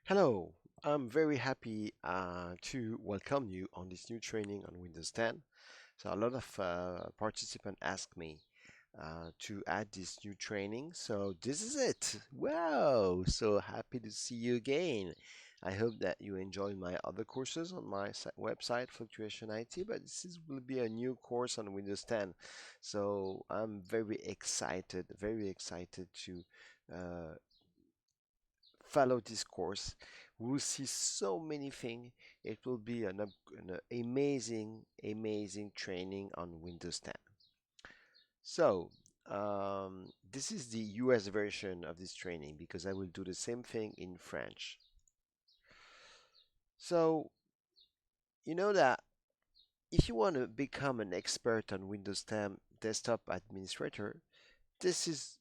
Hello, I'm very happy to welcome you on this new training on Windows 10. So a lot of participants ask me to add this new training. So this is it. Wow, so happy to see you again. I hope that you enjoy my other courses on my website, Fluctuation IT, but will be a new course on Windows 10. So I'm very excited to uh, follow this course. We will see so many things. It will be an amazing training on Windows 10. So, this is the US version of this training because I will do the same thing in French. So, you know that if you want to become an expert on Windows 10 desktop administrator, this is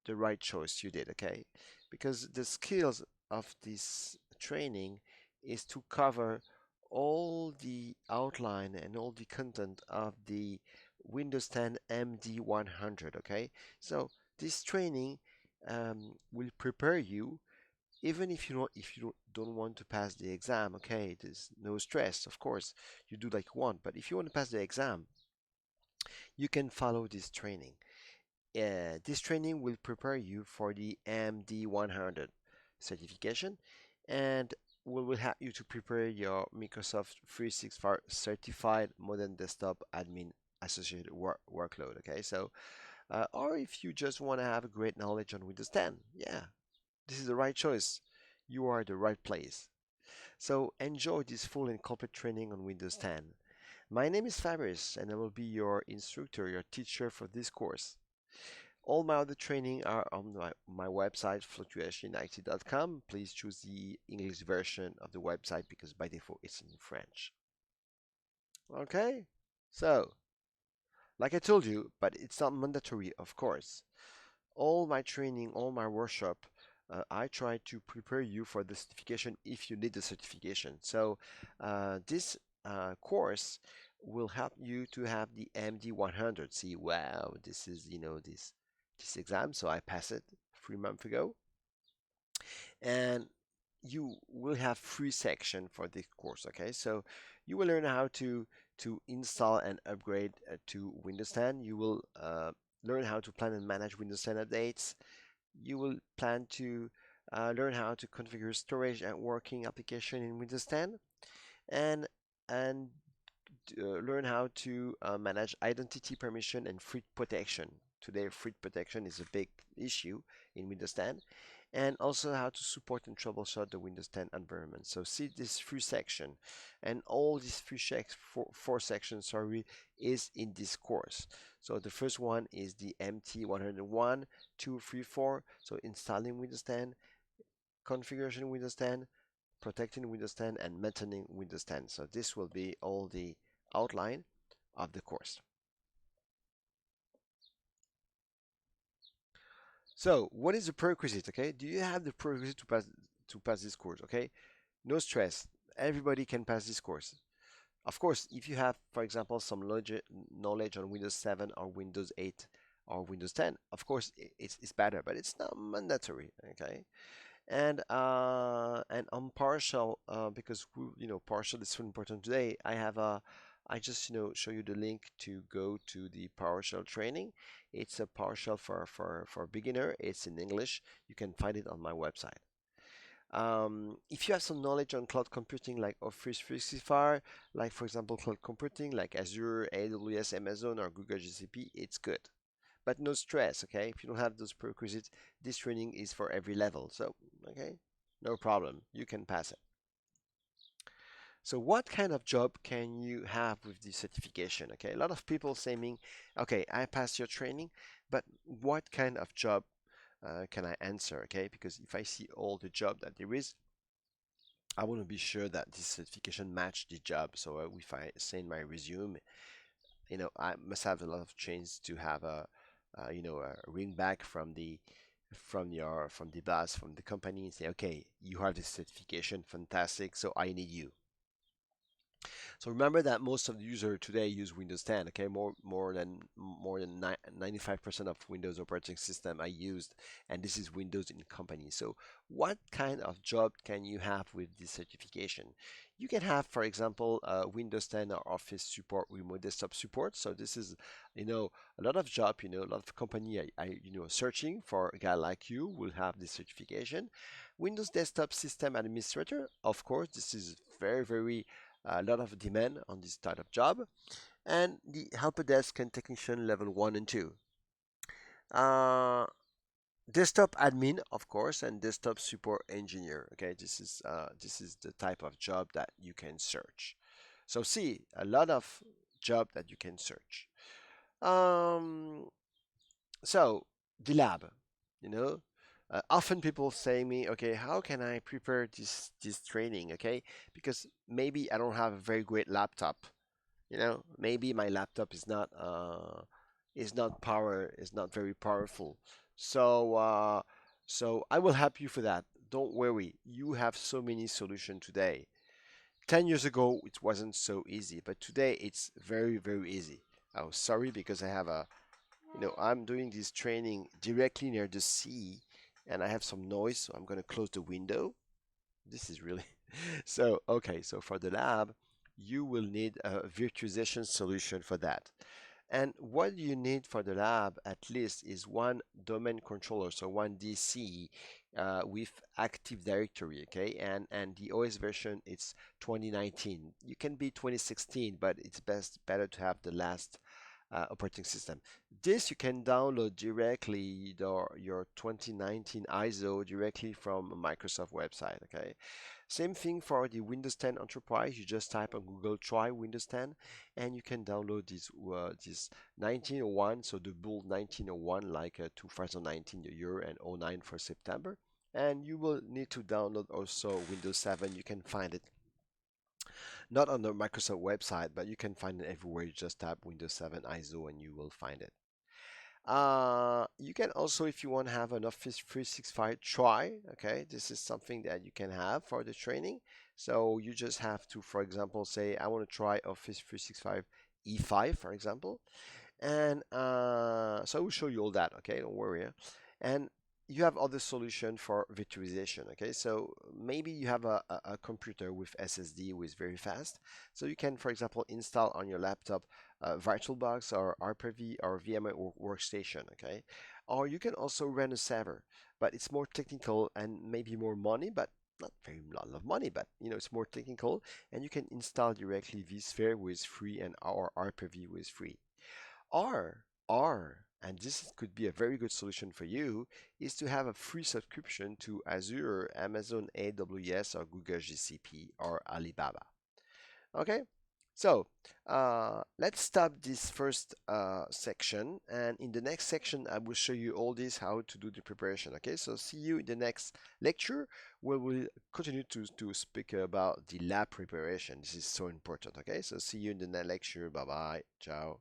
the right choice you did, okay? Because the skills of this training is to cover all the outline and all the content of the Windows 10 MD100, okay? So this training will prepare you even if you don't want to pass the exam, okay? There's no stress, of course. You do like you want, but if you want to pass the exam, you can follow this training. This training will prepare you for the MD100 certification and will help you to prepare your Microsoft 365 certified modern desktop admin associated workload. Okay, so or if you just want to have a great knowledge on Windows 10, yeah, this is the right choice. You are at the right place. So enjoy this full and complete training on Windows 10. My name is Fabrice, and I will be your instructor, your teacher for this course. All my other training are on my website, fluctuationit.com. Please choose the English version of the website because by default it's in French. Okay? So, like I told you, but it's not mandatory, of course. All my training, all my workshop, I try to prepare you for the certification if you need the certification. So, this course will help you to have the MD100. See, wow, this is, this exam. So I passed it 3 months ago, and you will have three section for this course. Okay, so you will learn how to install and upgrade to Windows 10. You will learn how to plan and manage Windows 10 updates. You will plan to learn how to configure storage and working application in Windows 10, and and learn how to manage identity permission and threat protection. Today, threat protection is a big issue in Windows 10, and also how to support and troubleshoot the Windows 10 environment. So see this three section, and all these four sections, sorry, is in this course. So the first one is the MT101, 2, 3, 4. So installing Windows 10, configuration Windows 10, protecting Windows 10, and maintaining Windows 10. So this will be all the outline of the course. So what is the prerequisite? Okay, do you have the prerequisite to pass this course? Okay, no stress. Everybody can pass this course. Of course, if you have, for example, some knowledge on Windows 7 or Windows 8 or Windows 10, of course it's better, but it's not mandatory. Okay, and on partial because partial is so important today. I just show you the link to go to the PowerShell training. It's a PowerShell for beginner. It's in English. You can find it on my website. If you have some knowledge on cloud computing like Office 365, like for example cloud computing like Azure, AWS, Amazon, or Google GCP, it's good. But no stress, okay? If you don't have those prerequisites, this training is for every level. So, okay, no problem. You can pass it. So what kind of job can you have with this certification? Okay, a lot of people saying, okay, I passed your training, but what kind of job can I answer? Okay, because if I see all the job that there is, I want to be sure that this certification match the job. So if I send my resume, I must have a lot of chance to have a ring back from the boss from the company and say, okay, you have this certification, fantastic, so I need you. So remember that most of the users today use Windows 10. Okay, more than 95% of Windows operating system are used, and this is Windows in company. So what kind of job can you have with this certification? You can have, for example, Windows 10 or Office support, remote desktop support. So this is, you know, a lot of job, a lot of company searching for a guy like you will have this certification. Windows desktop system administrator, of course, this is very, very a lot of demand on this type of job, and the helper desk and technician level 1 and 2. Uh, Desktop admin, of course, and desktop support engineer. Okay, this is the type of job that you can search. So see, a lot of job that you can search. Um, so the lab, you know, often people say me, okay, how can I prepare this training? Okay, because maybe I don't have a very great laptop. Maybe my laptop is not very powerful. So I will help you for that. Don't worry. You have so many solutions today. 10 years ago it wasn't so easy, but today it's very, very easy. Oh, sorry, because I'm doing this training directly near the sea and I have some noise, so I'm going to close the window. This is really so okay. So for the lab, you will need a virtualization solution for that. And what you need for the lab at least is one domain controller, so one DC with Active Directory, okay? And the OS version it's 2019. You can be 2016, but it's better to have the last operating system. This you can download directly your 2019 ISO directly from a Microsoft website, okay? Same thing for the Windows 10 Enterprise. You just type on Google try Windows 10 and you can download this 1901, so the build 1901 like 2019 the year and '09 for September. And you will need to download also Windows 7. You can find it not on the Microsoft website, but you can find it everywhere. You just type Windows 7 ISO and you will find it. You can also, if you want to have an Office 365 try, okay, this is something that you can have for the training. So you just have to, for example, say, I want to try Office 365 E5, for example. And so I will show you all that, okay, don't worry. And you have other solution for virtualization, okay? So maybe you have a computer with SSD with very fast. So you can, for example, install on your laptop VirtualBox or Hyper-V or VMware Workstation, okay? Or you can also rent a server, but it's more technical and maybe more money, but not very lot of money, but it's more technical, and you can install directly vSphere with free and our Hyper-V with free. And this could be a very good solution for you, is to have a free subscription to Azure, Amazon AWS, or Google GCP, or Alibaba. Okay, so let's stop this first section, and in the next section, I will show you all this, how to do the preparation. Okay, so see you in the next lecture, where we'll continue to speak about the lab preparation. This is so important. Okay, so see you in the next lecture. Bye bye. Ciao.